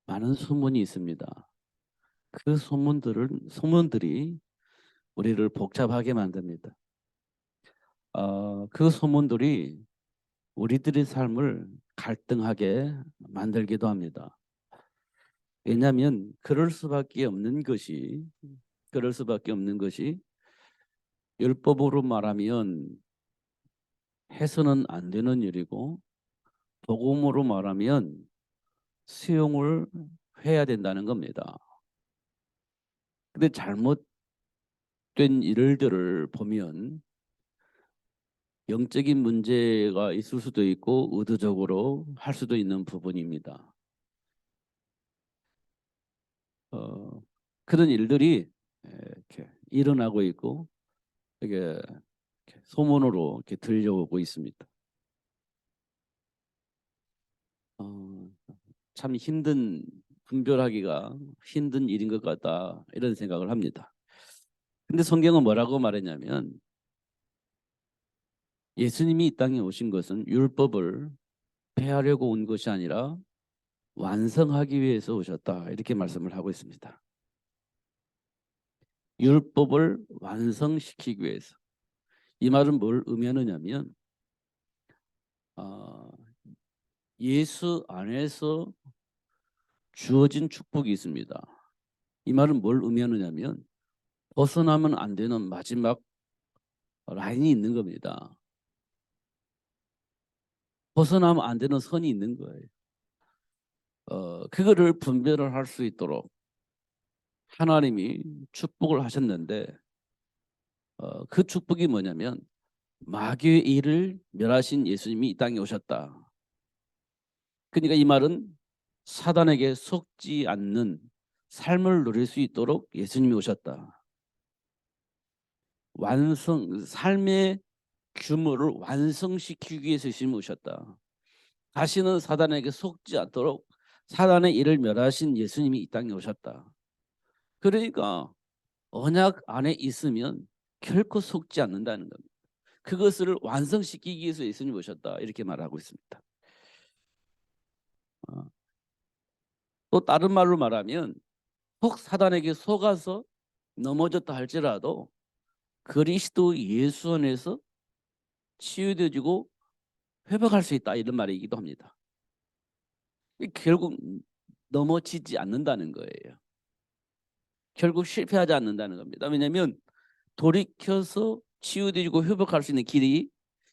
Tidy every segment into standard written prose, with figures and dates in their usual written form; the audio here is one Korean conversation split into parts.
많은 소문이 있습니다. 그 소문들이 우리를 복잡하게 만듭니다. 그 소문들이 우리들의 삶을 갈등하게 만들기도 합니다. 왜냐하면 그럴 수밖에 없는 것이 율법으로 말하면 해서는 안 되는 일이고 복음으로 말하면 수용을 해야 된다는 겁니다. 근데 잘못된 일들을 보면 영적인 문제가 있을 수도 있고 의도적으로 할 수도 있는 부분입니다. 그런 일들이 이렇게 일어나고 있고 이게 이렇게 소문으로 이렇게 들려오고 있습니다. 어, 참 분별하기가 힘든 일인 것 같다 이런 생각을 합니다. 근데 성경은 뭐라고 말했냐면 예수님이 이 땅에 오신 것은 율법을 폐하려고 온 것이 아니라 완성하기 위해서 오셨다 이렇게 말씀을 하고 있습니다. 율법을 완성시키기 위해서. 이 말은 뭘 의미하느냐면 어, 예수 안에서 주어진 축복이 있습니다. 이 말은 뭘 의미하느냐면 벗어나면 안 되는 마지막 라인이 있는 겁니다. 벗어나면 안 되는 선이 있는 거예요. 그거를 분별을 할 수 있도록 하나님이 축복을 하셨는데 그 축복이 뭐냐면 마귀의 일을 멸하신 예수님이 이 땅에 오셨다. 그러니까 이 말은 사단에게 속지 않는 삶을 누릴 수 있도록 예수님이 오셨다. 삶의 규모를 완성시키기 위해서 예수님이 오셨다. 다시는 사단에게 속지 않도록 사단의 일을 멸하신 예수님이 이 땅에 오셨다. 그러니까 언약 안에 있으면 결코 속지 않는다는 겁니다. 그것을 완성시키기 위해서 예수님이 오셨다. 이렇게 말하고 있습니다. 또 다른 말로 말하면 혹 사단에게 속아서 넘어졌다 할지라도 그리스도 예수 안에서 치유되어지고 회복할 수 있다 이런 말이기도 합니다. 결국 넘어지지 않는다는 거예요. 결국 실패하지 않는다는 겁니다. 왜냐하면 돌이켜서 치유되고 회복할 수 있는 길이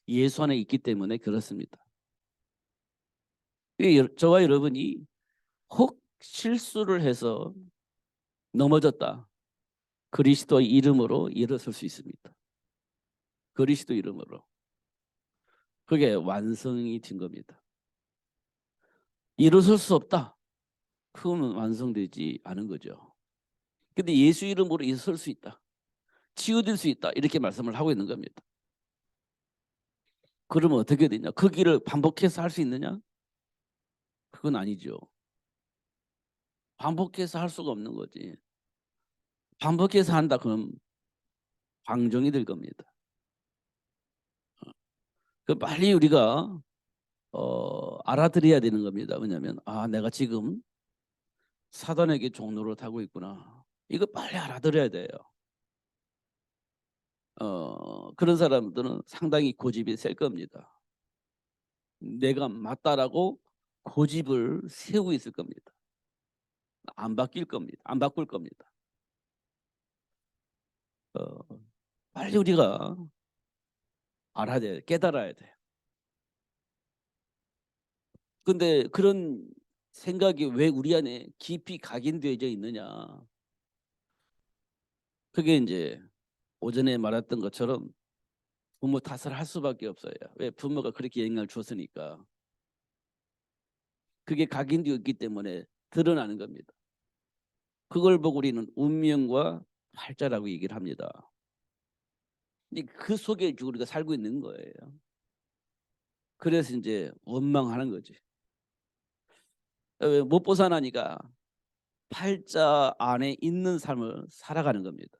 예수 안에 있기 때문에 그렇습니다. 저와 여러분이 혹 실수를 해서 넘어졌다. 그리스도 이름으로 일어설 수 있습니다. 그리스도 이름으로. 그게 완성이 된 겁니다. 일어설 수 없다. 그거는 완성되지 않은 거죠. 근데 예수 이름으로 일어설 수 있다. 치유될 수 있다. 이렇게 말씀을 하고 있는 겁니다. 그러면 어떻게 되냐? 그 길을 반복해서 할 수 있느냐? 그건 아니죠. 반복해서 할 수가 없는 거지. 반복해서 한다 그럼 방종이 될 겁니다. 그 빨리 우리가 알아들어야 되는 겁니다. 왜냐하면 내가 지금 사단에게 종로를 타고 있구나. 이거 빨리 알아들어야 돼요. 그런 사람들은 상당히 고집이 셀 겁니다. 내가 맞다라고 고집을 세우고 있을 겁니다. 안 바뀔 겁니다. 안 바꿀 겁니다. 빨리 우리가 알아야 돼요. 깨달아야 돼요. 근데 그런 생각이 왜 우리 안에 깊이 각인되어져 있느냐. 그게 이제 오전에 말했던 것처럼 부모 탓을 할 수밖에 없어요. 왜? 부모가 그렇게 영향을 줬으니까. 그게 각인되어 있기 때문에 드러나는 겁니다. 그걸 보고 우리는 운명과 팔자라고 얘기를 합니다. 그 속에 우리가 살고 있는 거예요. 그래서 이제 원망하는 거지. 왜? 못 벗어나니까 팔자 안에 있는 삶을 살아가는 겁니다.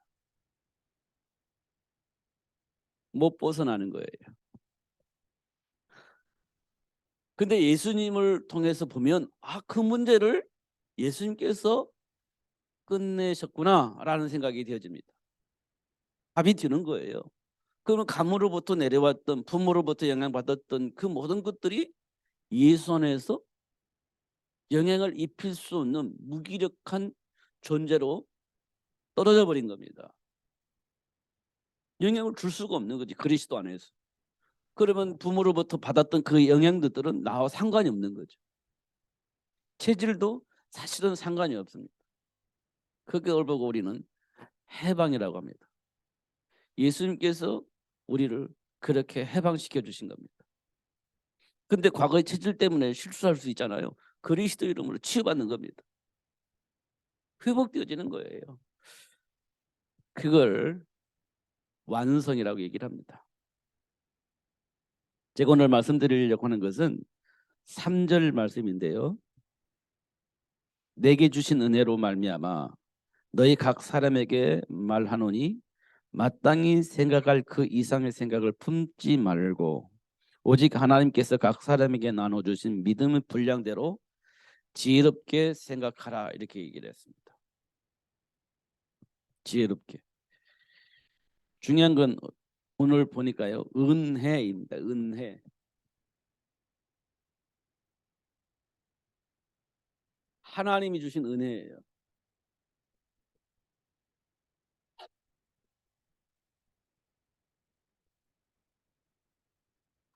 못 벗어나는 거예요. 근데 예수님을 통해서 보면 그 문제를 예수님께서 끝내셨구나라는 생각이 되어집니다. 답이 드는 거예요. 그러면 가문으로부터 내려왔던, 부모로부터 영향받았던 그 모든 것들이 예수 안에서 영향을 입힐 수 없는 무기력한 존재로 떨어져 버린 겁니다. 영향을 줄 수가 없는 거지, 그리스도 안에서. 그러면 부모로부터 받았던 그 영향들은 나와 상관이 없는 거죠. 체질도 사실은 상관이 없습니다. 그걸 보고 우리는 해방이라고 합니다. 예수님께서 우리를 그렇게 해방시켜 주신 겁니다. 근데 과거의 체질 때문에 실수할 수 있잖아요. 그리스도 이름으로 치유받는 겁니다. 회복되어지는 거예요. 그걸 완성이라고 얘기를 합니다. 제가 오늘 말씀드리려고 하는 것은 3절 말씀인데요. 내게 주신 은혜로 말미암아 너희 각 사람에게 말하노니 마땅히 생각할 그 이상의 생각을 품지 말고 오직 하나님께서 각 사람에게 나눠주신 믿음의 분량대로 지혜롭게 생각하라, 이렇게 얘기를 했습니다. 지혜롭게. 중요한 건 오늘 보니까요, 은혜입니다. 은혜. 하나님이 주신 은혜예요.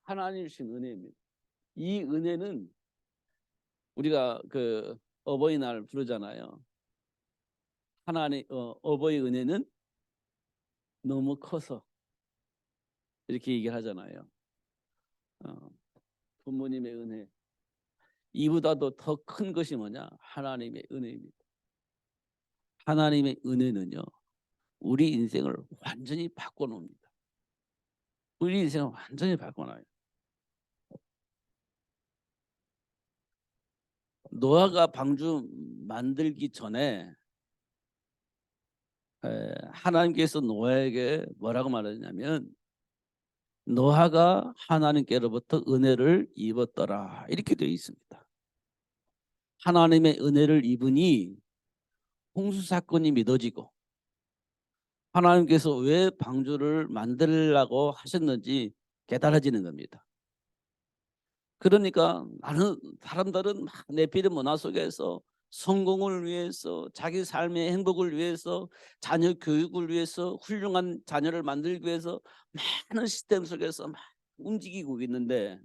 하나님이 주신 은혜입니다. 이 은혜는 우리가 그 어버이날 부르잖아요. 하나님 어버이 은혜는 너무 커서 이렇게 얘기를 하잖아요. 부모님의 은혜. 이보다도 더 큰 것이 뭐냐? 하나님의 은혜입니다. 하나님의 은혜는요, 우리 인생을 완전히 바꿔놓습니다. 우리 인생을 완전히 바꿔놔요. 노아가 방주 만들기 전에 하나님께서 노아에게 뭐라고 말했냐면 노아가 하나님께로부터 은혜를 입었더라, 이렇게 되어 있습니다. 하나님의 은혜를 입으니 홍수 사건이 믿어지고 하나님께서 왜 방주를 만들라고 하셨는지 깨달아지는 겁니다. 그러니까 많은 사람들은 막 네피림 문화 속에서 성공을 위해서, 자기 삶의 행복을 위해서, 자녀 교육을 위해서, 훌륭한 자녀를 만들기 위해서 많은 시스템 속에서 막 움직이고 있는데,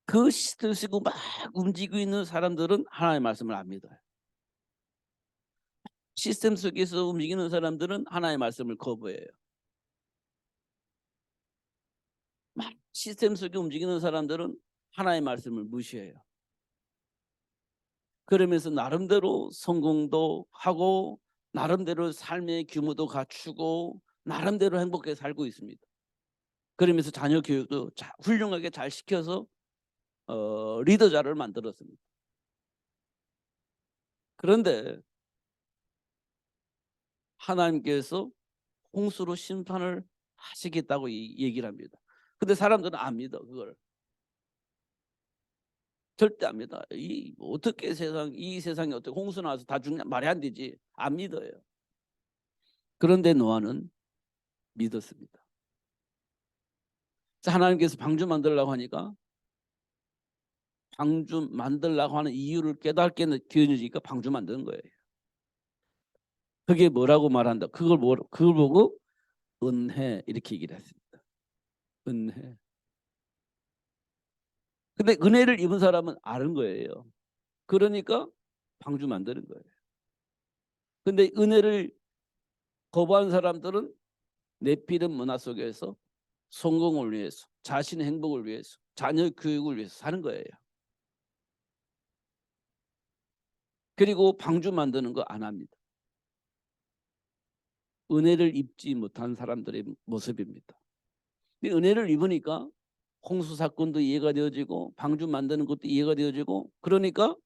그 시스템 속에 막 움직이고 있는 사람들은 하나님의 말씀을 안 믿어요. 시스템 속에서 움직이는 사람들은 하나님의 말씀을 거부해요. 막 시스템 속에 움직이는 사람들은 하나님의 말씀을 무시해요. 그러면서 나름대로 성공도 하고 나름대로 삶의 규모도 갖추고 나름대로 행복하게 살고 있습니다. 그러면서 자녀 교육도 훌륭하게 잘 시켜서 리더자를 만들었습니다. 그런데 하나님께서 홍수로 심판을 하시겠다고 얘기를 합니다. 근데 사람들은 안 믿어. 그걸 절대 안 믿어. 어떻게 이 세상에 어떻게 홍수 나와서 다 죽냐, 말이 안 되지. 안 믿어요. 그런데 노아는 믿었습니다. 하나님께서 방주 만들려고 하니까 방주 만들려고 하는 이유를 깨닫게 되니까 방주 만드는 거예요. 그게 뭐라고 말한다? 그걸 보고 은혜, 이렇게 얘기를 했습니다. 은혜. 근데 은혜를 입은 사람은 아는 거예요. 그러니까 방주 만드는 거예요. 근데 은혜를 거부한 사람들은 네피림 문화 속에서 성공을 위해서, 자신의 행복을 위해서, 자녀 교육을 위해서 사는 거예요. 그리고 방주 만드는 거 안 합니다. 은혜를 입지 못한 사람들의 모습입니다. 근데 은혜를 입으니까 홍수 사건도 이해가 되어지고 방주 만드는 것도 이해가 되어지고, 그러니까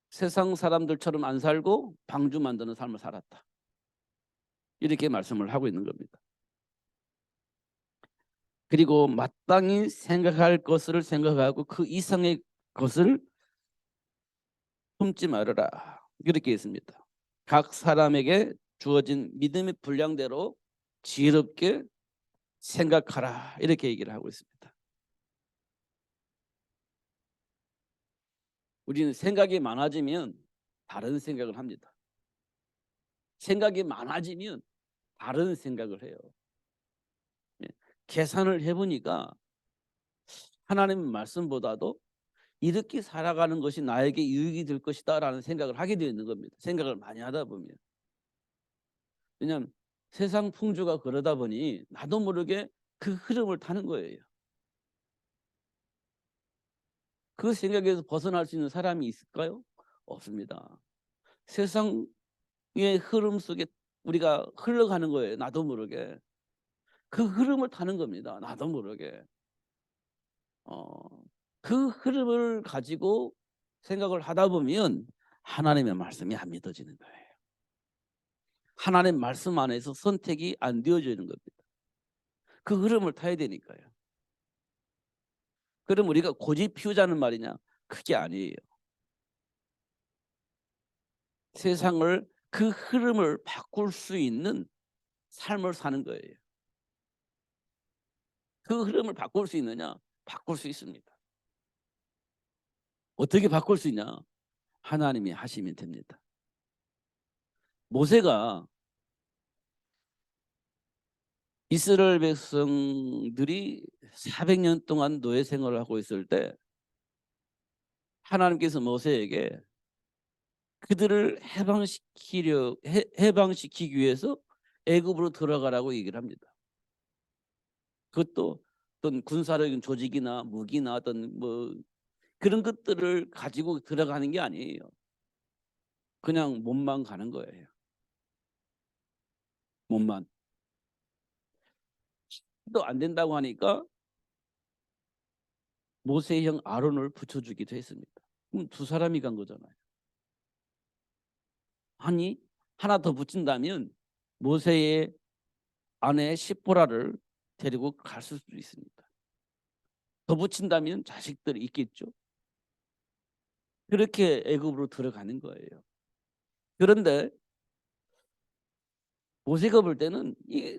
세상 사람들처럼 안 살고 방주 만드는 삶을 살았다, 이렇게 말씀을 하고 있는 겁니다. 그리고 마땅히 생각할 것을 생각하고 그 이상의 것을 품지 말아라. 이렇게 했습니다. 각 사람에게 주어진 믿음의 분량대로 지혜롭게 생각하라. 이렇게 얘기를 하고 있습니다. 우리는 생각이 많아지면 다른 생각을 합니다. 생각이 많아지면 다른 생각을 해요. 계산을 해보니까 하나님의 말씀보다도 이렇게 살아가는 것이 나에게 유익이 될 것이다 라는 생각을 하게 되어 있는 겁니다. 생각을 많이 하다 보면. 왜냐하면 세상 풍조가 그러다 보니 나도 모르게 그 흐름을 타는 거예요. 그 생각에서 벗어날 수 있는 사람이 있을까요? 없습니다. 세상의 흐름 속에 우리가 흘러가는 거예요. 나도 모르게. 그 흐름을 타는 겁니다. 나도 모르게. 그 흐름을 가지고 생각을 하다 보면 하나님의 말씀이 안 믿어지는 거예요. 하나님 말씀 안에서 선택이 안 되어지는 겁니다. 그 흐름을 타야 되니까요. 그럼 우리가 고집 피우자는 말이냐? 그게 아니에요. 세상을 그 흐름을 바꿀 수 있는 삶을 사는 거예요. 그 흐름을 바꿀 수 있느냐? 바꿀 수 있습니다. 어떻게 바꿀 수 있냐? 하나님이 하시면 됩니다. 모세가 이스라엘 백성들이 400년 동안 노예 생활을 하고 있을 때 하나님께서 모세에게 그들을 해방시키기 위해서 애굽으로 들어가라고 얘기를 합니다. 그것도 어떤 군사적인 조직이나 무기나 어떤 뭐 그런 것들을 가지고 들어가는 게 아니에요. 그냥 몸만 가는 거예요. 몸만. 또 안 된다고 하니까 모세의 형 아론을 붙여주기도 했습니다. 그럼 두 사람이 간 거잖아요. 아니 하나 더 붙인다면 모세의 아내 시보라를 데리고 갈 수도 있습니다. 더 붙인다면 자식들이 있겠죠. 그렇게 애굽으로 들어가는 거예요. 그런데 모세가 볼 때는 이게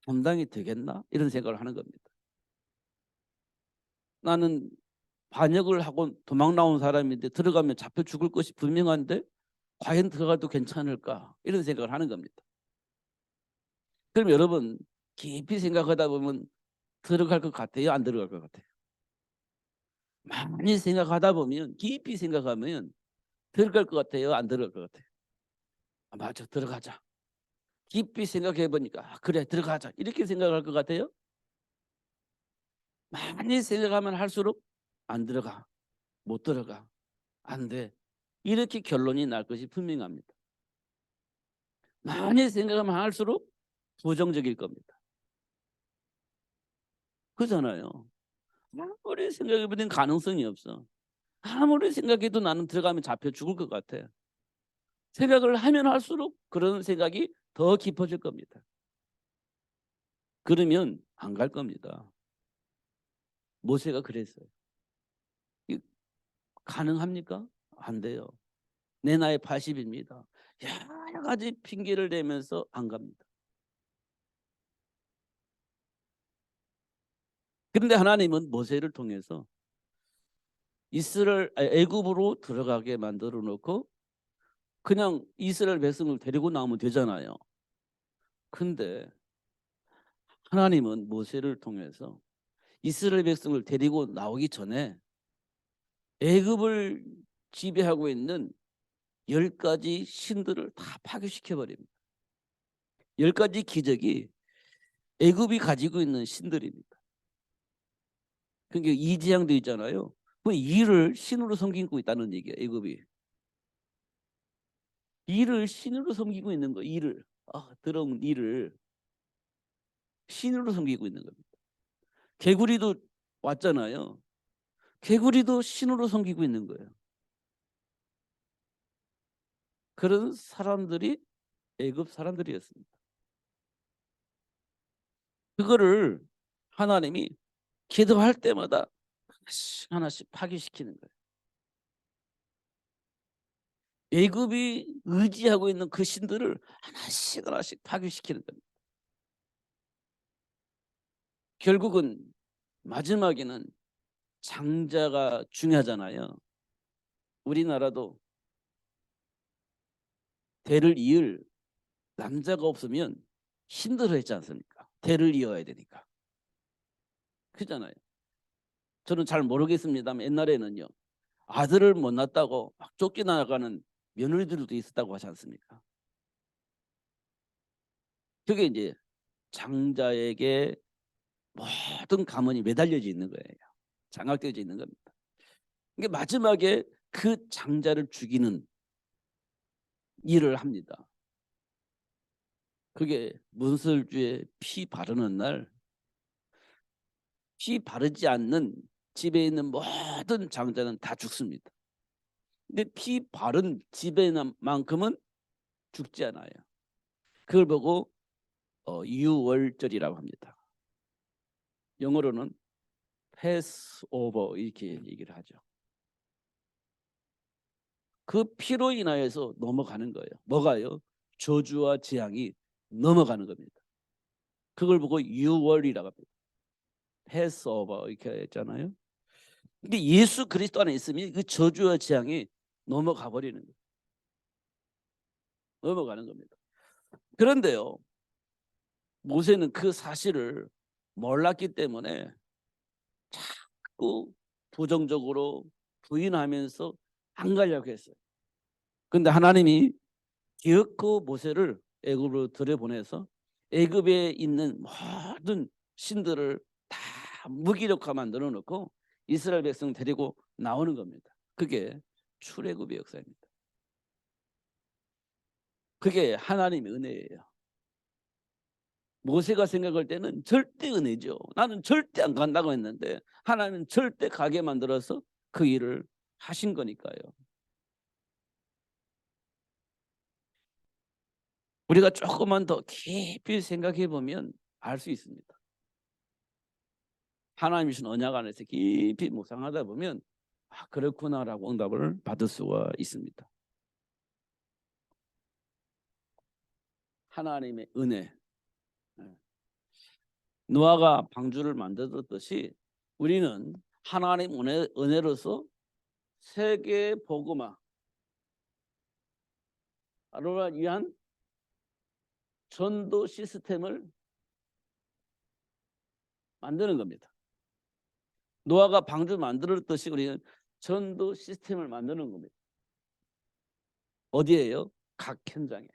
감당이 되겠나 이런 생각을 하는 겁니다. 나는 반역을 하고 도망 나온 사람인데 들어가면 잡혀 죽을 것이 분명한데 과연 들어가도 괜찮을까 이런 생각을 하는 겁니다. 그럼 여러분 깊이 생각하다 보면 들어갈 것 같아요? 안 들어갈 것 같아요? 많이 생각하다 보면 깊이 생각하면 들어갈 것 같아요? 안 들어갈 것 같아요? 아, 맞아 들어가자. 깊이 생각해 보니까 아, 그래 들어가자 이렇게 생각할 것 같아요? 많이 생각하면 할수록 안 들어가. 못 들어가. 안 돼. 이렇게 결론이 날 것이 분명합니다. 많이 생각하면 할수록 부정적일 겁니다. 그렇잖아요. 아무리 생각해보면 가능성이 없어. 아무리 생각해도 나는 들어가면 잡혀 죽을 것 같아. 생각을 하면 할수록 그런 생각이 더 깊어질 겁니다. 그러면 안 갈 겁니다. 모세가 그랬어요. 가능합니까? 안 돼요. 내 나이 80입니다. 여러 가지 핑계를 대면서 안 갑니다. 그런데 하나님은 모세를 통해서 애굽으로 들어가게 만들어 놓고 그냥 이스라엘 백성을 데리고 나오면 되잖아요. 근데 하나님은 모세를 통해서 이스라엘 백성을 데리고 나오기 전에 애굽을 지배하고 있는 10가지 신들을 다 파괴시켜 버립니다. 10가지 기적이 애굽이 가지고 있는 신들입니다. 그러니까 이재앙도 있잖아요. 그 이를 신으로 섬기고 있다는 얘기예요. 애굽이. 이를 신으로 섬기고 있는 거. 이를. 더러운 이를 신으로 섬기고 있는 겁니다. 개구리도 왔잖아요. 개구리도 신으로 섬기고 있는 거예요. 그런 사람들이 애굽 사람들이었습니다. 그거를 하나님이 기도할 때마다 하나씩 하나씩 파괴시키는 거예요. 애굽이 의지하고 있는 그 신들을 하나씩 하나씩 파괴시키는 겁니다. 결국은 마지막에는 장자가 중요하잖아요. 우리나라도 대를 이을 남자가 없으면 힘들어했지 않습니까? 대를 이어야 되니까. 그렇잖아요. 저는 잘 모르겠습니다만 옛날에는요, 아들을 못 낳았다고 막 쫓겨나가는 며느리들도 있었다고 하지 않습니까? 그게 이제 장자에게 모든 가문이 매달려져 있는 거예요. 장악되어져 있는 겁니다. 이게 마지막에 그 장자를 죽이는 일을 합니다. 그게 문설주에 피 바르는 날, 피 바르지 않는 집에 있는 모든 장자는 다 죽습니다. 근데 피 바른 집에만큼은 죽지 않아요. 그걸 보고 유월절이라고 합니다. 영어로는 패스오버 이렇게 얘기를 하죠. 그 피로 인하여서 넘어가는 거예요. 뭐가요? 저주와 재앙이 넘어가는 겁니다. 그걸 보고 유월이라고 합니다. 패스오버 이렇게 했잖아요. 근데 예수 그리스도 안에 있으면 그 저주와 재앙이 넘어가 버리는 거예요. 넘어가는 겁니다. 그런데요, 모세는 그 사실을 몰랐기 때문에 자꾸 부정적으로 부인하면서 안 가려고 했어요. 근데 하나님이 기어코 모세를 애굽으로 들여보내서 애굽에 있는 모든 신들을 다 무기력화 만들어 놓고 이스라엘 백성 데리고 나오는 겁니다. 그게 출애굽의 역사입니다. 그게 하나님의 은혜예요. 모세가 생각할 때는 절대 은혜죠. 나는 절대 안 간다고 했는데 하나님은 절대 가게 만들어서 그 일을 하신 거니까요. 우리가 조금만 더 깊이 생각해 보면 알 수 있습니다. 하나님 주신 언약 안에서 깊이 묵상하다 보면 그렇구나라고 응답을 받을 수가 있습니다. 하나님의 은혜. 노아가 방주를 만들었듯이 우리는 하나님 은혜로서 세계 복음화를 위한 전도 시스템을 만드는 겁니다. 노아가 방주 만들었듯이 우리는 전도 시스템을 만드는 겁니다. 어디에요? 각 현장에.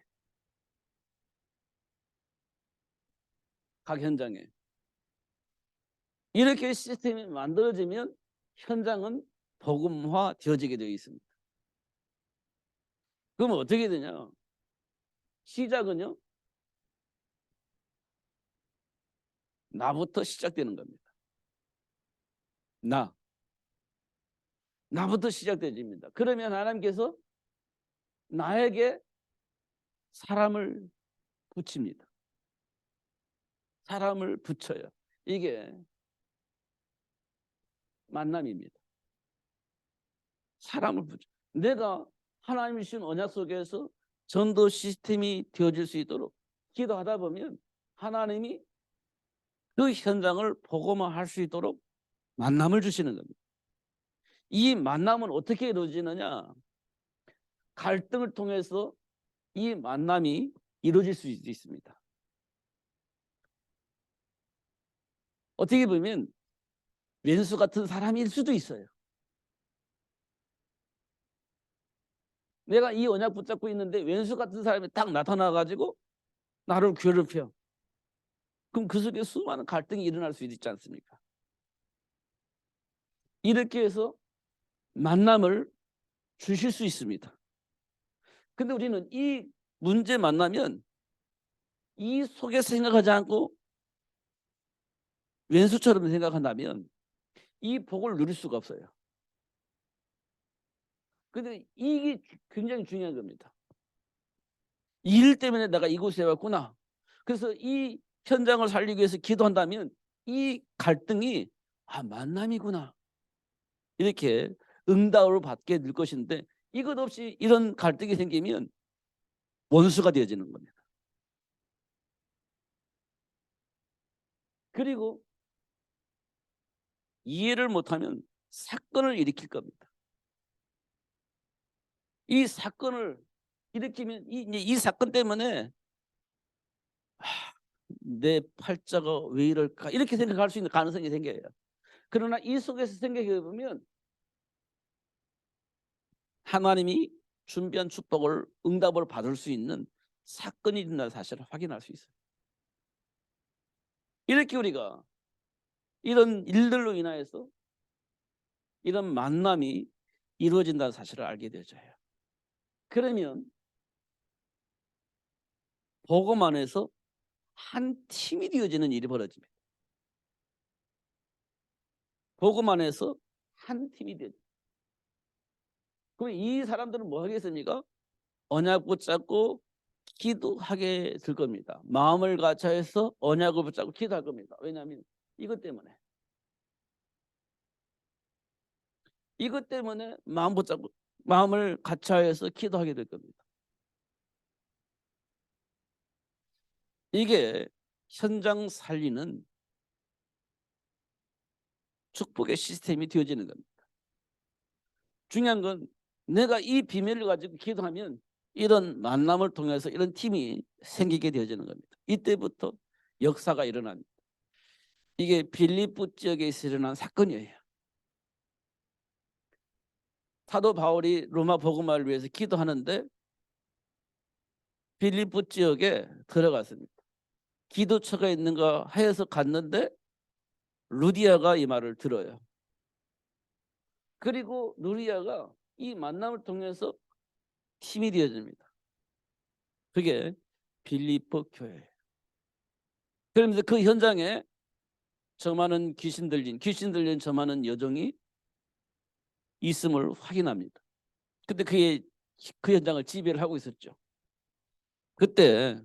각 현장에. 이렇게 시스템이 만들어지면 현장은 복음화 되어지게 되어 있습니다. 그럼 어떻게 되냐? 시작은요, 나부터 시작되는 겁니다. 나부터 시작되집니다. 그러면 하나님께서 나에게 사람을 붙입니다. 사람을 붙여요. 이게 만남입니다. 사람을 붙여. 내가 하나님이 주신 언약 속에서 전도 시스템이 되어질 수 있도록 기도하다 보면 하나님이 그 현장을 복음화할 수 있도록 만남을 주시는 겁니다. 이 만남은 어떻게 이루어지느냐? 갈등을 통해서 이 만남이 이루어질 수 있습니다. 어떻게 보면 왼수 같은 사람일 수도 있어요. 내가 이 언약 붙잡고 있는데 왼수 같은 사람이 딱 나타나가지고 나를 괴롭혀. 그럼 그 속에 수많은 갈등이 일어날 수 있지 않습니까? 이렇게 해서 만남을 주실 수 있습니다. 근데 우리는 이 문제 만나면 이 속에 생각하지 않고 왼수처럼 생각한다면 이 복을 누릴 수가 없어요. 근데 이게 굉장히 중요한 겁니다. 이 일 때문에 내가 이곳에 왔구나. 그래서 이 현장을 살리기 위해서 기도한다면 이 갈등이 만남이구나 이렇게 응답을 받게 될 것인데, 이것 없이 이런 갈등이 생기면 원수가 되어지는 겁니다. 그리고 이해를 못하면 사건을 일으킬 겁니다. 이 사건을 일으키면 이 사건 때문에 내 팔자가 왜 이럴까 이렇게 생각할 수 있는 가능성이 생겨요. 그러나 이 속에서 생각해 보면 하나님이 준비한 축복을 응답을 받을 수 있는 사건이 있다는 사실을 확인할 수 있어요. 이렇게 우리가 이런 일들로 인하여서 이런 만남이 이루어진다는 사실을 알게 되어져요. 그러면 복음 안에서 한 팀이 되어지는 일이 벌어집니다. 복음 안에서 한 팀이 되어집니다. 그럼 이 사람들은 뭐 하겠습니까? 언약 붙잡고 기도하게 될 겁니다. 마음을 같이해서 언약을 붙잡고 기도할 겁니다. 왜냐하면 이것 때문에 마음 붙잡고 마음을 같이해서 기도하게 될 겁니다. 이게 현장 살리는 축복의 시스템이 되어지는 겁니다. 중요한 건 내가 이 비밀을 가지고 기도하면 이런 만남을 통해서 이런 팀이 생기게 되어지는 겁니다. 이때부터 역사가 일어납니다. 이게 빌립보 지역에서 일어난 사건이에요. 사도 바울이 로마 복음화를 위해서 기도하는데 빌립보 지역에 들어갔습니다. 기도처가 있는가 해서 갔는데 루디아가 이 말을 들어요. 그리고 루디아가 이 만남을 통해서 힘이 되어집니다. 그게 빌립보 교회예요. 그러면서 그 현장에 저 많은 귀신 들린 저 많은 여종이 있음을 확인합니다. 근데 그 현장을 지배를 하고 있었죠. 그때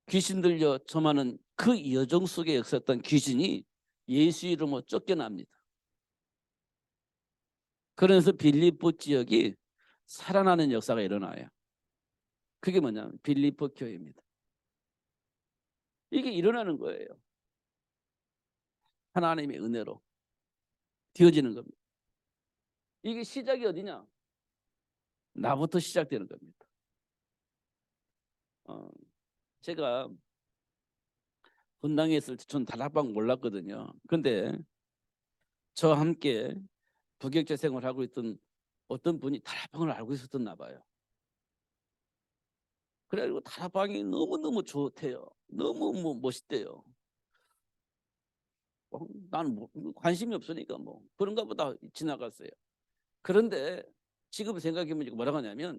귀신 들려 저 많은 그 여종 속에 역사했던 귀신이 예수 이름으로 쫓겨납니다. 그래서 빌립보 지역이 살아나는 역사가 일어나요. 그게 뭐냐면 빌립보 교회입니다. 이게 일어나는 거예요. 하나님의 은혜로 되어지는 겁니다. 이게 시작이 어디냐? 나부터 시작되는 겁니다. 제가 분당에 있을 때 전 다락방 몰랐거든요. 근데 저와 함께 부격자 생활을 하고 있던 어떤 분이 다락방을 알고 있었나 봐요. 그래가지고 다락방이 너무너무 좋대요. 너무 멋있대요. 나는 관심이 없으니까 그런가 보다 지나갔어요. 그런데 지금 생각해보니까 뭐라고 하냐면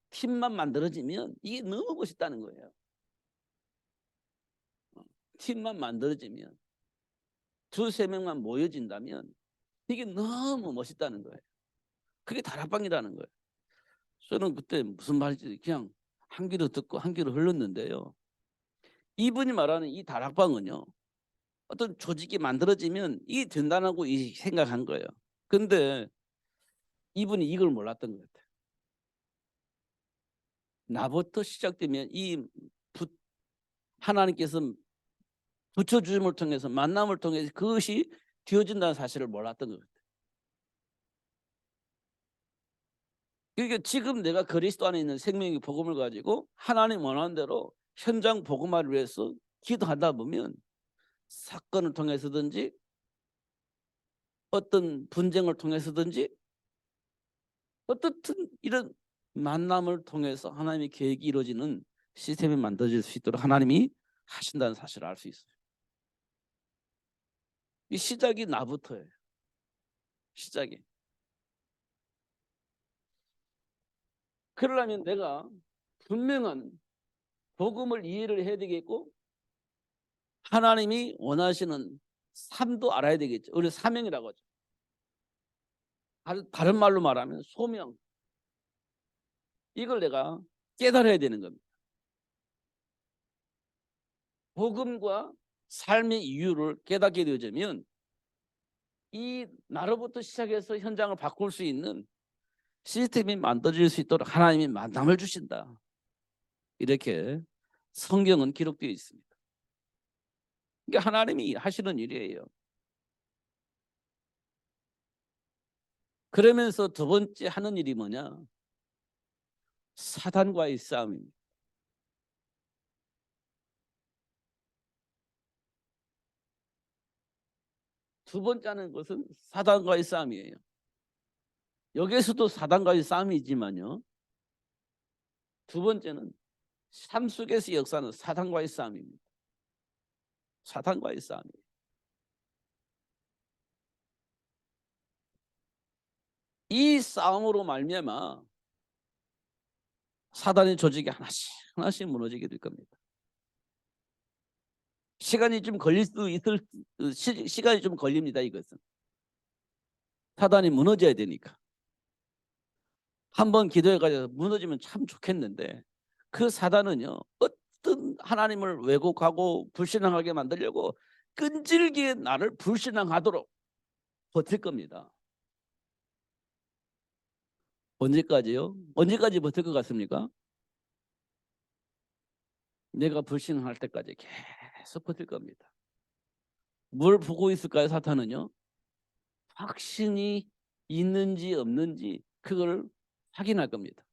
팀만 만들어지면 이게 너무 멋있다는 거예요. 팀만 만들어지면 두세 명만 모여진다면 이게 너무 멋있다는 거예요. 그게 다락방이라는 거예요. 저는 그때 무슨 말인지 그냥 한 귀로 듣고 한 귀로 흘렀는데요. 이분이 말하는 이 다락방은요, 어떤 조직이 만들어지면 이게 된다고 생각한 거예요. 근데 이분이 이걸 몰랐던 것 같아요. 나부터 시작되면 하나님께서 붙여주심을 통해서 만남을 통해서 그것이 되어진다는 사실을 몰랐던 것 같아요. 그러니까 지금 내가 그리스도 안에 있는 생명의 복음을 가지고 하나님 원하는 대로 현장 복음화를 위해서 기도하다 보면 사건을 통해서든지 어떤 분쟁을 통해서든지 어떻든 이런 만남을 통해서 하나님의 계획이 이루어지는 시스템이 만들어질 수 있도록 하나님이 하신다는 사실을 알 수 있어요. 이 시작이 나부터예요. 시작이. 그러려면 내가 분명한 복음을 이해를 해야 되겠고 하나님이 원하시는 삶도 알아야 되겠죠. 우리 사명이라고 하죠. 다른 말로 말하면 소명. 이걸 내가 깨달아야 되는 겁니다. 복음과 삶의 이유를 깨닫게 되어지면 이 나로부터 시작해서 현장을 바꿀 수 있는 시스템이 만들어질 수 있도록 하나님이 만남을 주신다. 이렇게 성경은 기록되어 있습니다. 이게 하나님이 하시는 일이에요. 그러면서 두 번째 하는 일이 뭐냐? 사단과의 싸움입니다. 두 번째 하는 것은 사단과의 싸움이에요. 여기에서도 사단과의 싸움이지만요. 두 번째는 삶 속에서 역사하는 사단과의 싸움입니다. 사단과의 싸움이에요. 이 싸움으로 말미암아 사단의 조직이 하나씩 하나씩 무너지게 될 겁니다. 시간이 좀 걸릴 수 있을 시간이 좀 걸립니다. 이것은 사단이 무너져야 되니까. 한번 기도해가지고 무너지면 참 좋겠는데 그 사단은요 어떤 하나님을 왜곡하고 불신앙하게 만들려고 끈질기게 나를 불신앙하도록 버틸 겁니다. 언제까지요? 언제까지 버틸 것 같습니까? 내가 불신앙할 때까지 계속 버틸 겁니다. 뭘 보고 있을까요? 사탄은요 확신이 있는지 없는지 그걸 확인할 겁니다.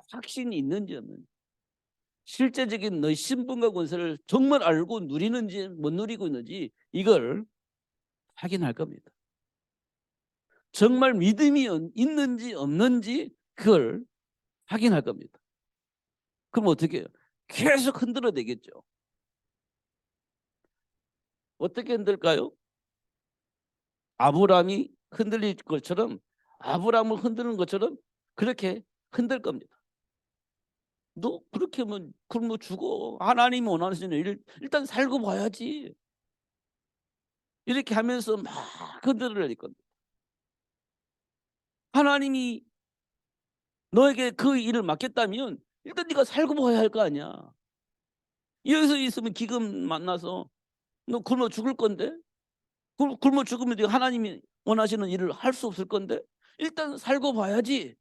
확신이 있는지 없는지 실제적인 너의 신분과 권세를 정말 알고 누리는지 못 누리고 있는지 이걸 확인할 겁니다. 정말 믿음이 있는지 없는지 그걸 확인할 겁니다. 그럼 어떻게 해요? 계속 흔들어 대겠죠. 어떻게 흔들까요? 아브라함이 흔들릴 것처럼 아브라함을 흔드는 것처럼 그렇게 흔들 겁니다. 너 그렇게 하면 그럼 너 죽어. 하나님이 원하시는 일 일단 살고 봐야지. 이렇게 하면서 막 흔들어낼 겁니다. 하나님이 너에게 그 일을 맡겼다면 일단 네가 살고 봐야 할 거 아니야. 여기서 있으면 기금 만나서 너 굶어 죽을 건데 굶어 죽으면 네가 하나님이 원하시는 일을 할 수 없을 건데 일단 살고 봐야지.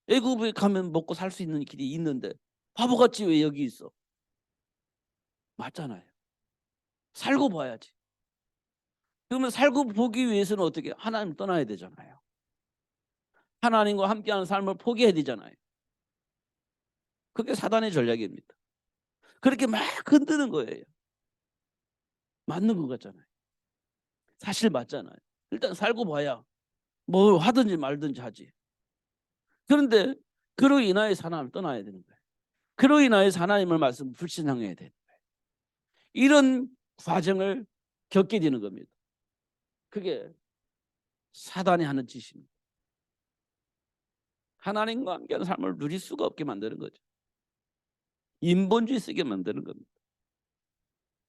애굽에 가면 먹고 살 수 있는 길이 있는데 바보같이 왜 여기 있어? 맞잖아요. 살고 봐야지. 그러면 살고 보기 위해서는 어떻게 하나님 떠나야 되잖아요. 하나님과 함께하는 삶을 포기해야 되잖아요. 그게 사단의 전략입니다. 그렇게 막 흔드는 거예요. 맞는 것 같잖아요. 사실 맞잖아요. 일단 살고 봐야 뭘 하든지 말든지 하지. 그런데 그로 인하여서 하나님을 떠나야 되는 거예요. 그로 인하여서 하나님을 말씀 불신앙해야 되는 거예요. 이런 과정을 겪게 되는 겁니다. 그게 사단이 하는 짓입니다. 하나님과 함께하는 삶을 누릴 수가 없게 만드는 거죠. 인본주의 쓰게 만드는 겁니다.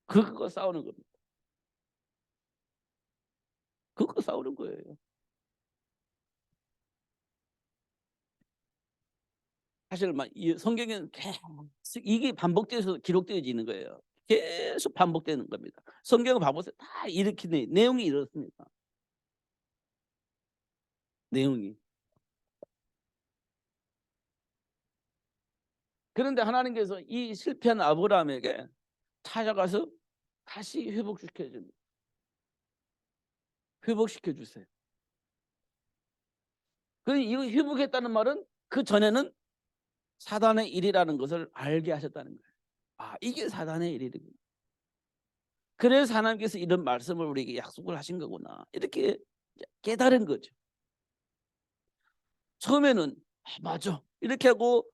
그거 싸우는 겁니다. 그거 싸우는 거예요. 사실 성경에는 계속 이게 반복돼서 기록되어지는 거예요. 계속 반복되는 겁니다. 성경을 봐보세요. 다 이렇게 내용이 이렇습니다. 내용이. 그런데 하나님께서 이 실패한 아브라함에게 찾아가서 다시 회복시켜 줍니다. 회복시켜 주세요. 이거 회복했다는 말은 그 전에는 사단의 일이라는 것을 알게 하셨다는 거예요. 아, 이게 사단의 일이군요. 그래서 하나님께서 이런 말씀을 우리에게 약속을 하신 거구나. 이렇게 깨달은 거죠. 처음에는 맞아. 이렇게 하고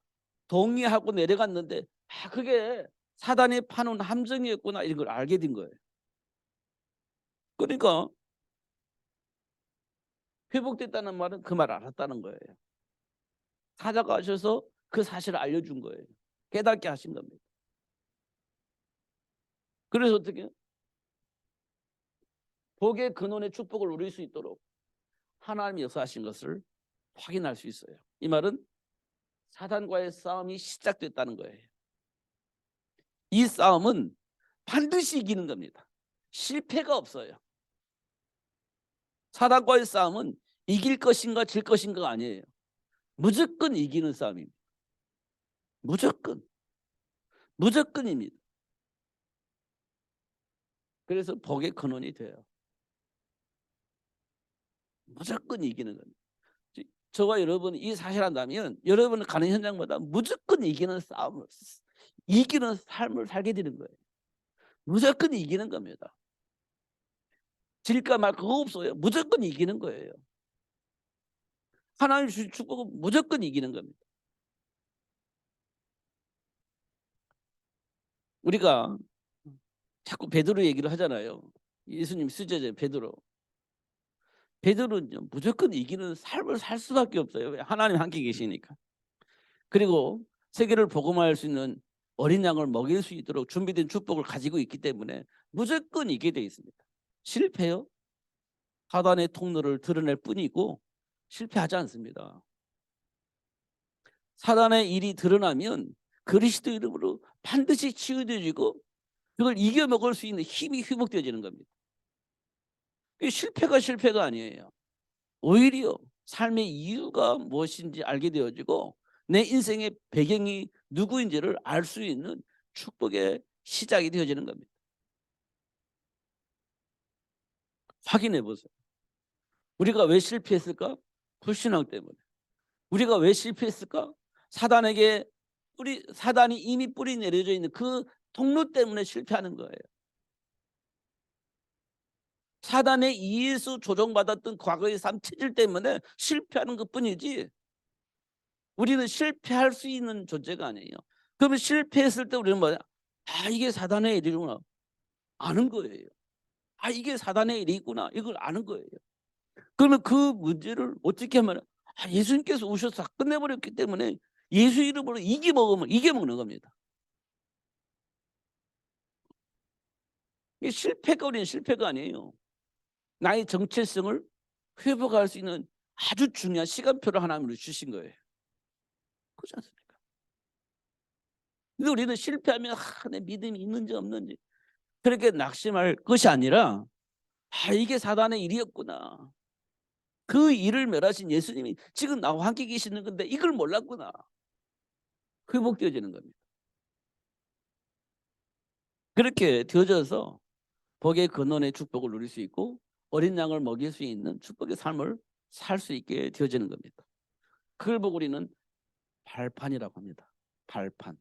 동의하고 내려갔는데 그게 사단이 파놓은 함정이었구나 이런 걸 알게 된 거예요. 그러니까 회복됐다는 말은 그 말 알았다는 거예요. 찾아가셔서 그 사실을 알려준 거예요. 깨닫게 하신 겁니다. 그래서 어떻게 복의 근원의 축복을 누릴 수 있도록 하나님이 역사하신 것을 확인할 수 있어요. 이 말은 사단과의 싸움이 시작됐다는 거예요. 이 싸움은 반드시 이기는 겁니다. 실패가 없어요. 사단과의 싸움은 이길 것인가 질 것인가가 아니에요. 무조건 이기는 싸움입니다. 무조건입니다. 그래서 복의 근원이 돼요. 무조건 이기는 겁니다. 저와 여러분이 이 사실을 안다면 여러분은 가는 현장마다 무조건 이기는 싸움을, 이기는 삶을 살게 되는 거예요. 무조건 이기는 겁니다. 질까 말까 그거 없어요. 무조건 이기는 거예요. 하나님 주신 축복은 무조건 이기는 겁니다. 우리가 자꾸 베드로 얘기를 하잖아요. 예수님 수제자 베드로. 베드로는 무조건 이기는 삶을 살 수밖에 없어요. 왜? 하나님 함께 계시니까. 그리고 세계를 복음화할 수 있는 어린 양을 먹일 수 있도록 준비된 축복을 가지고 있기 때문에 무조건 이기게 되어 있습니다. 실패요? 사단의 통로를 드러낼 뿐이고 실패하지 않습니다. 사단의 일이 드러나면 그리스도 이름으로 반드시 치유되어지고 그걸 이겨먹을 수 있는 힘이 회복되어지는 겁니다. 실패가 아니에요. 오히려 삶의 이유가 무엇인지 알게 되어지고 내 인생의 배경이 누구인지를 알 수 있는 축복의 시작이 되어지는 겁니다. 확인해 보세요. 우리가 왜 실패했을까? 불신앙 때문에. 우리가 왜 실패했을까? 사단이 이미 뿌리 내려져 있는 그 통로 때문에 실패하는 거예요. 사단에 의해서 조종받았던 과거의 삶 체질 때문에 실패하는 것뿐이지 우리는 실패할 수 있는 존재가 아니에요. 그러면 실패했을 때 우리는 뭐야? 아, 이게 사단의 일이구나 아는 거예요. 아, 이게 사단의 일이구나 이걸 아는 거예요. 그러면 그 문제를 어떻게 하면 예수님께서 오셔서 끝내버렸기 때문에 예수 이름으로 이겨먹는 겁니다. 이게 실패가 아니에요. 나의 정체성을 회복할 수 있는 아주 중요한 시간표를 하나님으로 주신 거예요. 그렇지 않습니까? 근데 우리는 실패하면 내 믿음이 있는지 없는지 그렇게 낙심할 것이 아니라 이게 사단의 일이었구나. 그 일을 멸하신 예수님이 지금 나와 함께 계시는 건데 이걸 몰랐구나. 회복되어지는 겁니다. 그렇게 되어져서 복의 근원의 축복을 누릴 수 있고 어린 양을 먹일 수 있는 축복의 삶을 살 수 있게 되어지는 겁니다. 그걸 보고 우리는 발판이라고 합니다. 발판.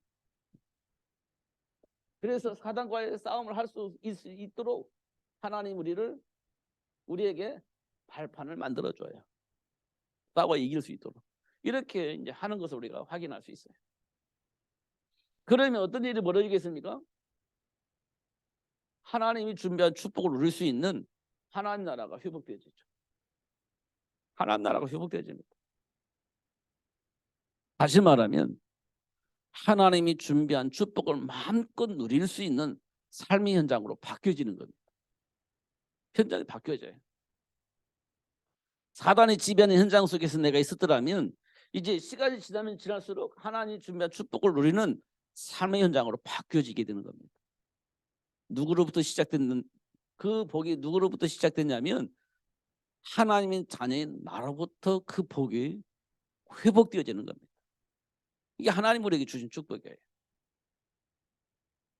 그래서 사단과의 싸움을 할 수 있도록 하나님 우리에게 발판을 만들어줘요. 싸워 이길 수 있도록. 이렇게 이제 하는 것을 우리가 확인할 수 있어요. 그러면 어떤 일이 벌어지겠습니까? 하나님이 준비한 축복을 누릴 수 있는 하나님 나라가 회복되어지죠. 하나님 나라가 회복되어집니다. 다시 말하면 하나님이 준비한 축복을 마음껏 누릴 수 있는 삶의 현장으로 바뀌어지는 겁니다. 현장이 바뀌어져요. 사단이 지배하는 현장 속에서 내가 있었더라면 이제 시간이 지나면 지날수록 하나님이 준비한 축복을 누리는 삶의 현장으로 바뀌어지게 되는 겁니다. 누구로부터 시작됐는 그 복이 누구로부터 시작됐냐면 하나님의 자녀인 나로부터 그 복이 회복되어지는 겁니다. 이게 하나님 우리에게 주신 축복이에요.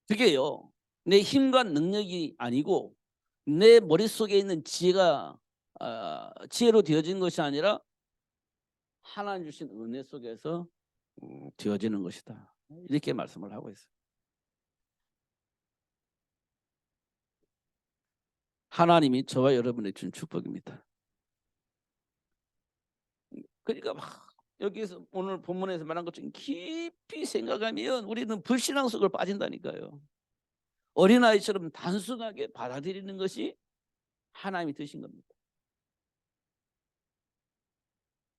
그게요 내 힘과 능력이 아니고 내 머릿속에 있는 지혜로 되어진 것이 아니라 하나님 주신 은혜 속에서 되어지는 것이다. 이렇게 말씀을 하고 있어요. 하나님이 저와 여러분의 준 축복입니다. 그러니까 여기서 오늘 본문에서 말한 것처럼 깊이 생각하면 우리는 불신앙 속을 빠진다니까요. 어린아이처럼 단순하게 받아들이는 것이 하나님이 드신 겁니다.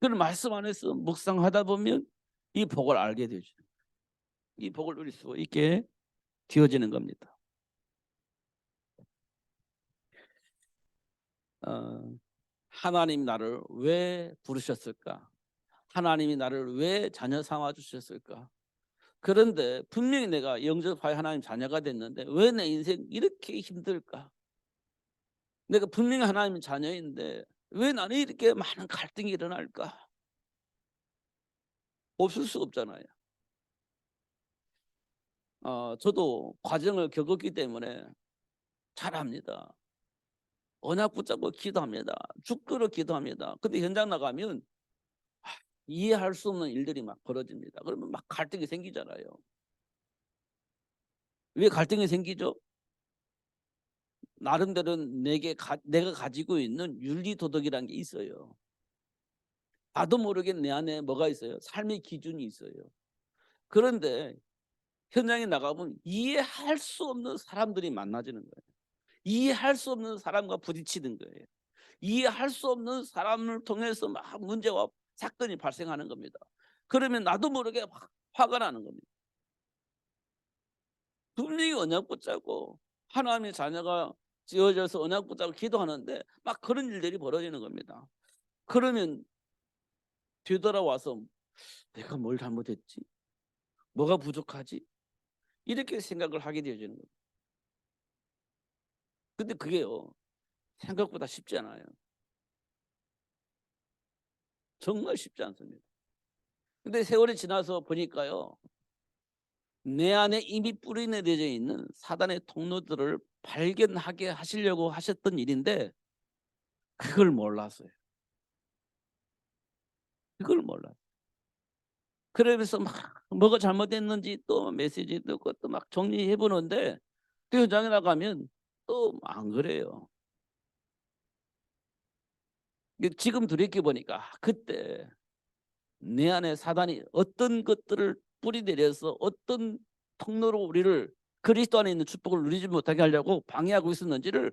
그런 말씀 안에서 묵상하다 보면 이 복을 알게 되죠. 이 복을 누릴 수 있게 되어지는 겁니다. 하나님 나를 왜 부르셨을까? 하나님이 나를 왜 자녀 삼아 주셨을까? 그런데 분명히 내가 영접하여 하나님 자녀가 됐는데 왜 내 인생 이렇게 힘들까? 내가 분명히 하나님 자녀인데 왜 나는 이렇게 많은 갈등이 일어날까? 없을 수 없잖아요. 저도 과정을 겪었기 때문에 잘 압니다. 언약 붙잡고 기도합니다. 죽도록 기도합니다. 근데 현장 나가면 이해할 수 없는 일들이 막 벌어집니다. 그러면 막 갈등이 생기잖아요. 왜 갈등이 생기죠? 나름대로 내가 가지고 있는 윤리 도덕이라는 게 있어요. 나도 모르게 내 안에 뭐가 있어요? 삶의 기준이 있어요. 그런데 현장에 나가면 이해할 수 없는 사람들이 만나지는 거예요. 이해할 수 없는 사람과 부딪히는 거예요. 이해할 수 없는 사람을 통해서 막 문제와 사건이 발생하는 겁니다. 그러면 나도 모르게 화가 나는 겁니다. 분명히 언약 붙잡고 하나님의 자녀가 지어져서 언약 붙잡고 기도하는데 막 그런 일들이 벌어지는 겁니다. 그러면 뒤돌아와서 '내가 뭘 잘못했지? 뭐가 부족하지?' 이렇게 생각을 하게 되어지는 거예요. 근데 그게요, 생각보다 쉽지 않아요. 정말 쉽지 않습니다. 근데 세월이 지나서 보니까요, 내 안에 이미 뿌리내려져 있는 사단의 통로들을 발견하게 하시려고 하셨던 일인데 그걸 몰랐어요. 그걸 몰랐어요. 그러면서 막 뭐가 잘못됐는지 또 메시지 듣고 또 막 정리해 보는데 그 현장에 나가면 또 안 그래요. 지금 돌이켜 보니까 그때 내 안에 사단이 어떤 것들을 뿌리내려서 어떤 통로로 우리를 그리스도 안에 있는 축복을 누리지 못하게 하려고 방해하고 있었는지를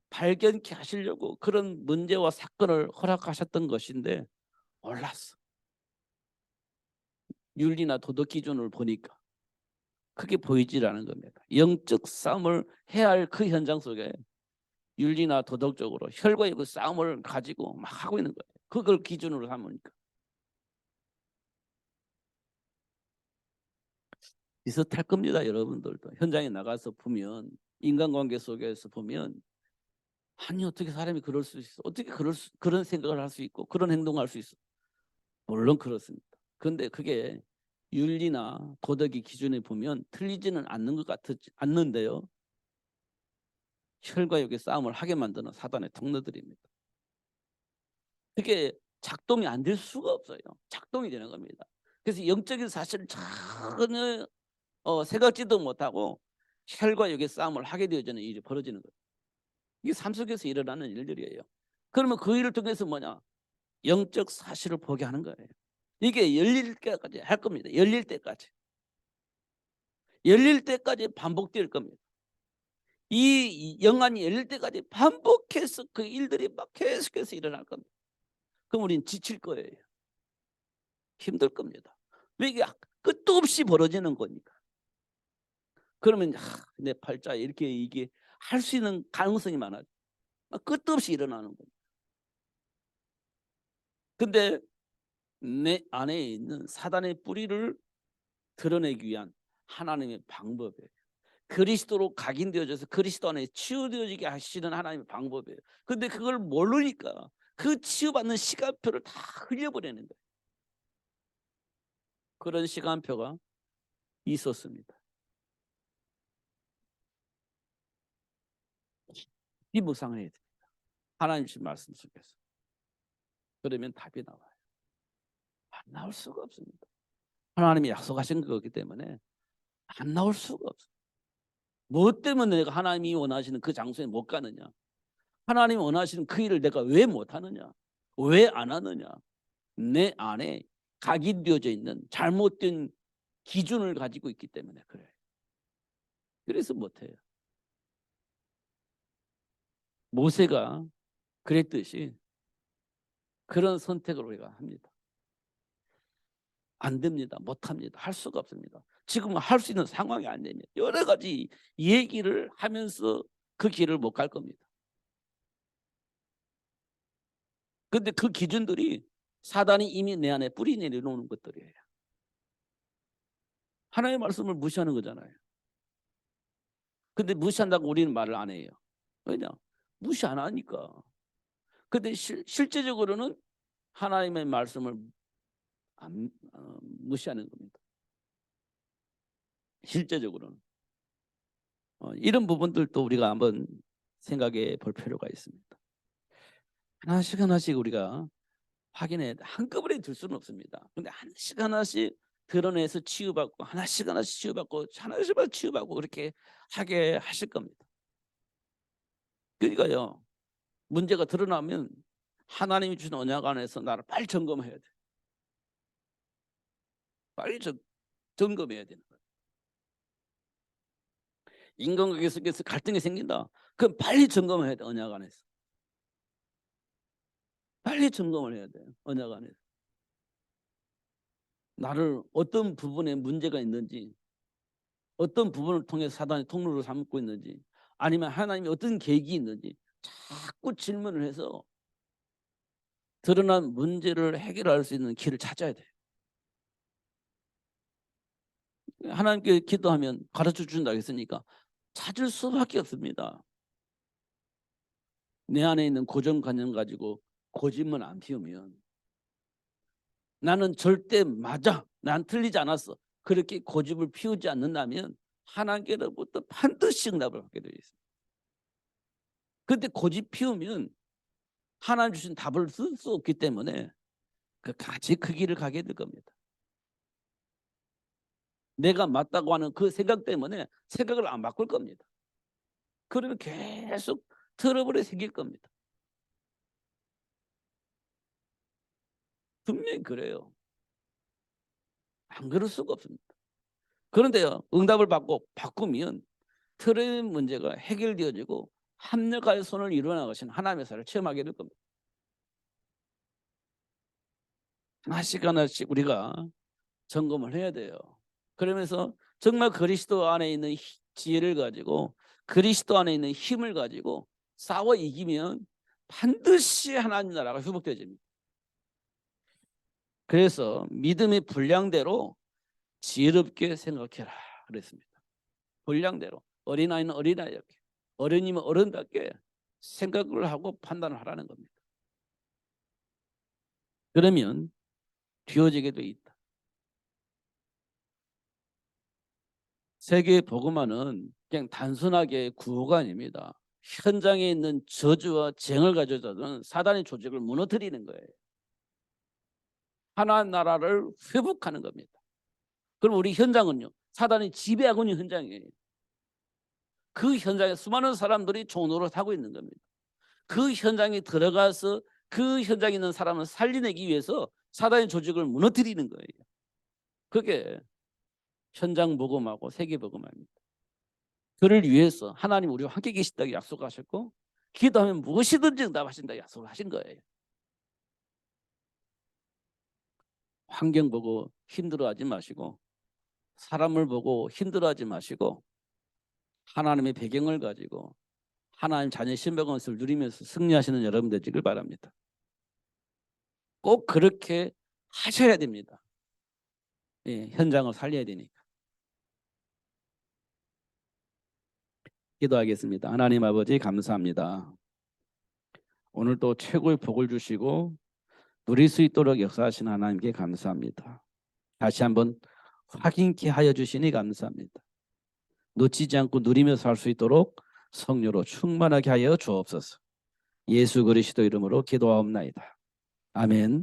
발견케 하시려고 그런 문제와 사건을 허락하셨던 것인데 몰랐어. 윤리나 도덕 기준을 보니까 그게 보이질 않은 겁니다. 영적 싸움을 해야 할 그 현장 속에 윤리나 도덕적으로 혈과의 그 싸움을 가지고 막 하고 있는 거예요. 그걸 기준으로 삼으니까. 비슷할 겁니다. 여러분들도 현장에 나가서 보면, 인간관계 속에서 보면, 아니 어떻게 사람이 그럴 수 있어? 어떻게 그런 생각을 할 수 있고 그런 행동을 할 수 있어? 물론 그렇습니다. 그런데 그게 윤리나 도덕의 기준에 보면 틀리지는 않는 것 같지 않는데요. 혈과 육의 싸움을 하게 만드는 사단의 통로들입니다. 그게 작동이 안 될 수가 없어요. 작동이 되는 겁니다. 그래서 영적인 사실을 전혀 생각지도 못하고 혈과 육의 싸움을 하게 되어지는 일이 벌어지는 거예요. 이게 삶 속에서 일어나는 일들이에요. 그러면 그 일을 통해서 뭐냐? 영적 사실을 보게 하는 거예요. 이게 열릴 때까지 할 겁니다. 열릴 때까지. 열릴 때까지 반복될 겁니다. 이 영안이 열릴 때까지 반복해서 그 일들이 막 계속해서 일어날 겁니다. 그럼 우리는 지칠 거예요. 힘들 겁니다. 왜 이게 끝도 없이 벌어지는 거니까. 그러면 내 팔자 이렇게 이게 할 수 있는 가능성이 많아요. 끝도 없이 일어나는 거예요. 근데 내 안에 있는 사단의 뿌리를 드러내기 위한 하나님의 방법이에요. 그리스도로 각인되어져서 그리스도 안에 치유되어지게 하시는 하나님의 방법이에요. 근데 그걸 모르니까 그 치유받는 시간표를 다 흘려버리는 거예요. 그런 시간표가 있었습니다. 이 묵상을 해야 됩니다. 하나님 신 말씀 속에서. 그러면 답이 나와요. 안 나올 수가 없습니다. 하나님이 약속하신 거기 때문에 안 나올 수가 없어요. 무엇 때문에 내가 하나님이 원하시는 그 장소에 못 가느냐? 하나님이 원하시는 그 일을 내가 왜 못하느냐? 왜 안 하느냐? 내 안에 각인되어져 있는 잘못된 기준을 가지고 있기 때문에 그래요. 그래서 못해요. 모세가 그랬듯이 그런 선택을 우리가 합니다. 안 됩니다. 못합니다. 할 수가 없습니다. 지금은 할 수 있는 상황이 안 됩니다. 여러 가지 얘기를 하면서 그 길을 못 갈 겁니다. 근데 그 기준들이 사단이 이미 내 안에 뿌리 내려놓는 것들이에요. 하나님의 말씀을 무시하는 거잖아요. 근데 무시한다고 우리는 말을 안 해요. 왜냐? 무시 안 하니까. 근데 실제적으로는 하나님의 말씀을 무시하는 겁니다. 실제적으로는. 이런 부분들도 우리가 한번 생각해 볼 필요가 있습니다. 하나씩 하나씩 우리가 확인해 한꺼번에 들 수는 없습니다. 근데 하나씩 하나씩 드러내서 치유받고 하나씩 하나씩 치유받고 하나씩 치유받고 그렇게 하게 하실 겁니다. 그러니까요. 문제가 드러나면 하나님이 주신 언약 안에서 나를 빨리 점검해야 돼. 빨리 점검해야 되는 거예요. 인간관계 속에서 갈등이 생긴다. 그럼 빨리 점검해야 돼. 언약 안에서. 빨리 점검을 해야 돼요. 언약 안에서. 나를 어떤 부분에 문제가 있는지, 어떤 부분을 통해 사단이 통로로 삼고 있는지, 아니면 하나님이 어떤 계획이 있는지 자꾸 질문을 해서 드러난 문제를 해결할 수 있는 길을 찾아야 돼요. 하나님께 기도하면 가르쳐 준다고 했으니까 찾을 수밖에 없습니다. 내 안에 있는 고정관념 가지고 고집만 안 피우면 나는 절대 맞아, 난 틀리지 않았어, 그렇게 고집을 피우지 않는다면 하나님께로부터 반드시 응답을 받게 되어 있습니다. 그런데 고집 피우면 하나님 주신 답을 쓸 수 없기 때문에 같이 그 길을 가게 될 겁니다. 내가 맞다고 하는 그 생각 때문에 생각을 안 바꿀 겁니다. 그러면 계속 트러블이 생길 겁니다. 분명히 그래요. 안 그럴 수가 없습니다. 그런데요, 응답을 받고 바꾸면 틀의 문제가 해결되어지고 합력하여 손을 이루어나가신 하나님의 사를 체험하게 될 겁니다. 하나씩 하나씩 우리가 점검을 해야 돼요. 그러면서 정말 그리스도 안에 있는 지혜를 가지고 그리스도 안에 있는 힘을 가지고 싸워 이기면 반드시 하나님 나라가 회복되어집니다. 그래서 믿음의 분량대로 지혜롭게 생각해라 그랬습니다. 분량대로. 어린아이는 어린아이답게, 어른이면 어른답게 생각을 하고 판단을 하라는 겁니다. 그러면 뒤어지게 돼 있다. 세계 복음화는 그냥 단순하게 구호가 아닙니다. 현장에 있는 저주와 쟁을 가져다는 사단의 조직을 무너뜨리는 거예요. 하나님 나라를 회복하는 겁니다. 그럼 우리 현장은요, 사단이 지배하고 있는 현장이에요. 그 현장에 수많은 사람들이 종로를 타고 있는 겁니다. 그 현장에 들어가서 그 현장에 있는 사람을 살려내기 위해서 사단의 조직을 무너뜨리는 거예요. 그게 현장 복음하고 세계 복음화입니다. 그를 위해서 하나님 우리와 함께 계신다고 약속하셨고 기도하면 무엇이든지 응답하신다고 약속을 하신 거예요. 환경 보고 힘들어하지 마시고 사람을 보고 힘들어하지 마시고 하나님의 배경을 가지고 하나님 자녀 신병원을 누리면서 승리하시는 여러분 되시길 바랍니다. 꼭 그렇게 하셔야 됩니다. 예, 현장을 살려야 되니까. 기도하겠습니다. 하나님 아버지 감사합니다. 오늘 또 최고의 복을 주시고 누릴 수 있도록 역사하신 하나님께 감사합니다. 다시 한번 확인케 하여 주시니 감사합니다. 놓치지 않고 누리며 살 수 있도록 성령으로 충만하게 하여 주옵소서. 예수 그리스도 이름으로 기도하옵나이다. 아멘.